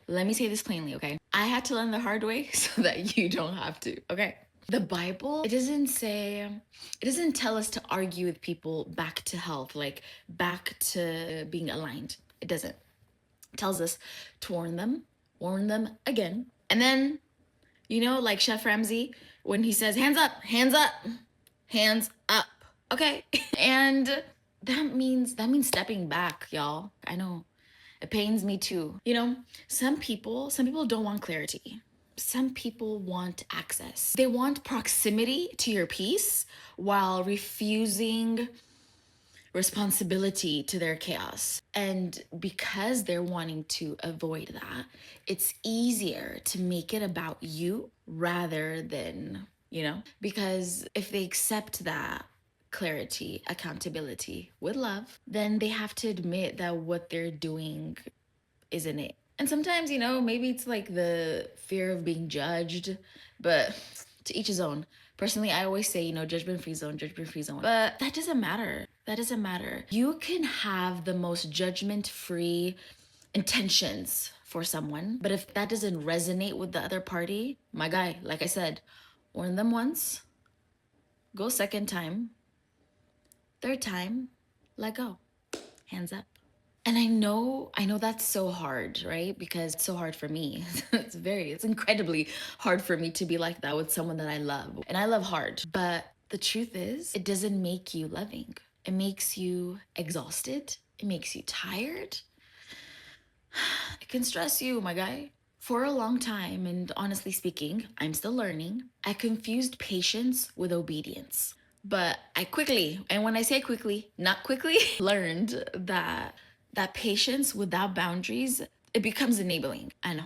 Let me say this plainly, okay? I had to learn the hard way so that you don't have to, okay? The Bible, it doesn't tell us to argue with people back to health, like back to being aligned. It doesn't. It tells us to warn them again. And then, like Chef Ramsay, when he says, hands up, hands up, hands up, okay? And that means stepping back, y'all. I know. It pains me too. Some people don't want clarity. Some people want access. They want proximity to your peace while refusing responsibility to their chaos. And because they're wanting to avoid that, it's easier to make it about you rather than, because if they accept that clarity, accountability with love, then they have to admit that what they're doing isn't it. And sometimes, maybe it's like the fear of being judged, but to each his own. Personally, I always say, judgment free zone, judgment free zone. But that doesn't matter. That doesn't matter. You can have the most judgment free intentions for someone, but if that doesn't resonate with the other party, my guy, like I said, warn them once, go second time, third time, let go, hands up. And I know that's so hard, right? Because it's so hard for me. It's incredibly hard for me to be like that with someone that I love. And I love hard. But the truth is, it doesn't make you loving. It makes you exhausted. It makes you tired. It can stress you, my guy. For a long time, and honestly speaking, I'm still learning, I confused patience with obedience. But I quickly, and when I say quickly, not quickly, learned that patience without boundaries, it becomes enabling. I know.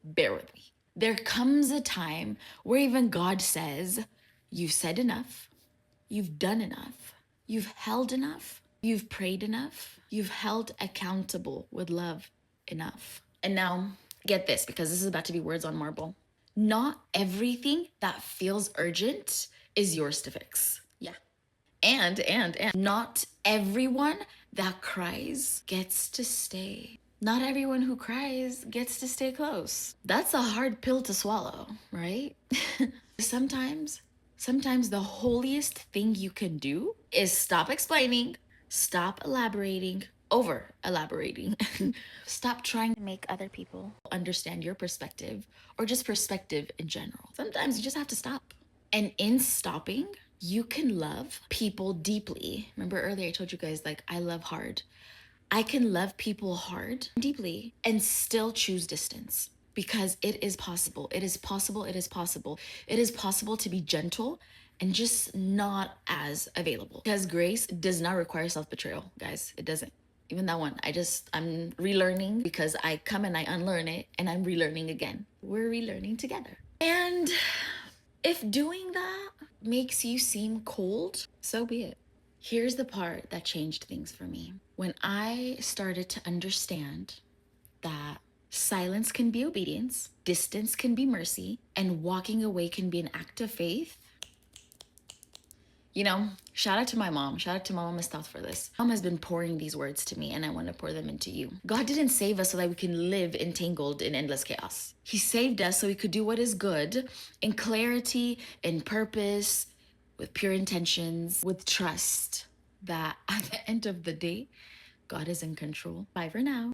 Bear with me. There comes a time where even God says, you've said enough, you've done enough, you've held enough, you've prayed enough, you've held accountable with love enough. And now, get this, because this is about to be words on marble. Not everything that feels urgent is yours to fix. Yeah. And not everyone that cries gets to stay. Not everyone who cries gets to stay close. That's a hard pill to swallow, right? Sometimes the holiest thing you can do is stop explaining, stop elaborating, over elaborating. Stop trying to make other people understand your perspective or just perspective in general. Sometimes you just have to stop. And in stopping, you can love people deeply. Remember earlier I told you guys, like, I love hard. I can love people hard, deeply, and still choose distance because it is possible. It is possible. It is possible. It is possible to be gentle and just not as available. Because grace does not require self-betrayal, guys. It doesn't. Even that one, I'm relearning because I come and I unlearn it and I'm relearning again. We're relearning together. And if doing that makes you seem cold, so be it. Here's the part that changed things for me. When I started to understand that silence can be obedience, distance can be mercy, and walking away can be an act of faith. Shout out to my mom. Shout out to Mama Mistouth for this. Mom has been pouring these words to me and I want to pour them into you. God didn't save us so that we can live entangled in endless chaos. He saved us so we could do what is good in clarity, in purpose, with pure intentions, with trust that at the end of the day, God is in control. Bye for now.